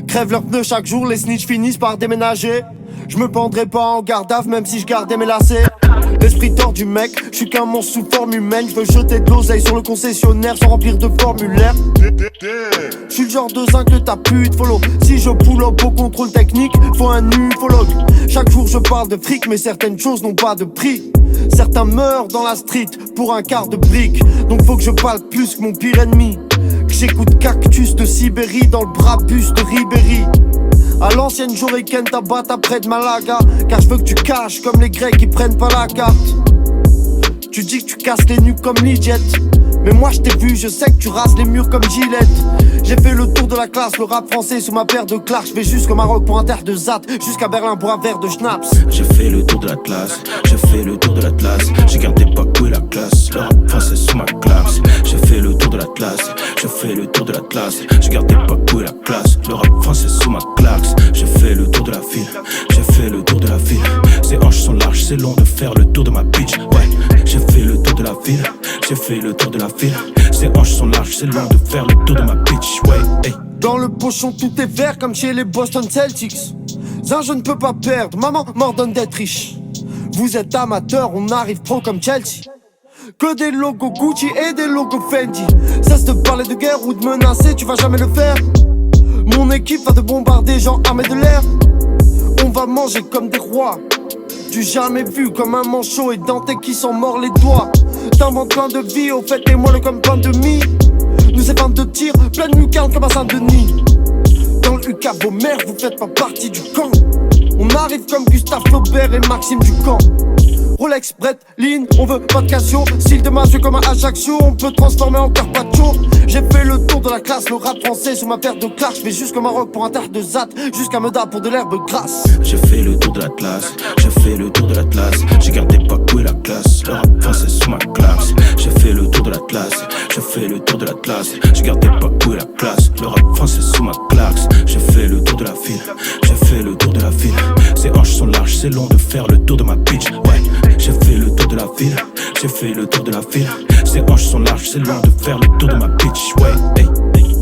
Crèvent leurs pneus chaque jour, les snitch finissent par déménager. Je me pendrai pas en garde à vue même si je gardais mes lacets. L'esprit tordu mec, je suis qu'un monstre sous forme humaine. Je veux jeter de l'oseille sur le concessionnaire sans remplir de formulaire. Je suis le genre de zinc que t'as pu te follow. Si je pull up au contrôle technique, faut un ufologue. Chaque jour je parle de fric mais certaines choses n'ont pas de prix. Certains meurent dans la street pour un quart de brique. Donc faut que je parle plus que mon pire ennemi. Que j'écoute Cactus de Sibérie dans le Brabus de Ribéry. À l'ancienne Joriken Tabata près de Malaga. Car je veux que tu caches comme les Grecs qui prennent pas la carte. Tu dis que tu casses les nuques comme Liget. Mais moi je t'ai vu, je sais que tu rases les murs comme Gillette. J'ai fait le tour de la classe, le rap français sous ma paire de Clark. Je vais jusqu'au Maroc pour un terre de Zat, jusqu'à Berlin pour un verre de Schnaps. J'ai fait le tour de la classe, j'ai fait le tour de la classe. J'ai gardé pas coué la classe, le rap français sous ma classe. J'ai fait le tour de la classe, j'ai fait le tour de la classe. J'ai gardé pas coué la classe, le rap français sous ma classe. J'ai fait le tour de la ville, j'ai fait le tour de la ville. Ses hanches sont larges, c'est long de faire le tour de ma bitch. Ouais, j'ai fait le tour de la ville, j'ai fait le tour de la ville. Ses hanches sont larges, c'est long de faire le tour de ma bitch. Ouais, hey. Dans le pochon tout est vert comme chez les Boston Celtics. Zin je ne peux pas perdre, maman m'ordonne d'être riche. Vous êtes amateur, on arrive pro comme Chelsea. Que des logos Gucci et des logos Fendi. Cesse de parler de guerre ou de menacer, tu vas jamais le faire. Mon équipe va te bombarder, gens armés de l'air. On va manger comme des rois. Du jamais vu comme un manchot et Dante qui s'en mord les doigts. T'inventes plein de vie, au fait, et moi le comme plein de mi. Nous c'est 22 tirs, plein de lucarnes comme à Saint-Denis. Dans le UK, vos mères, vous faites pas partie du camp. On arrive comme Gustave Flaubert et Maxime Ducamp. Rolex, Brett, Lean, on veut pas de Casio. Style de masse comme un Ajaccio, on peut transformer en Carpaccio. J'ai fait le tour de la classe, le rap français sous ma paire de Clark. Je vais jusqu'au Maroc pour un terre de Zat, jusqu'à Meda pour de l'herbe grasse. J'ai fait le tour de la classe, j'ai fait le tour de la classe. J'ai gardé pas coué la classe, le rap français sous ma classe. J'ai fait le tour de la classe, j'ai fait le tour de la classe. J'ai gardé pas coué la classe, le rap français sous ma classe. J'ai fait le tour de la ville, j'ai fait le tour de la ville. Ses hanches sont larges, c'est long de faire le tour de ma bitch. Ouais, j'ai fait le tour de la ville, j'ai fait le tour de la ville. Ses hanches sont larges, c'est long de faire le tour de ma bitch. Ouais, hey, hey.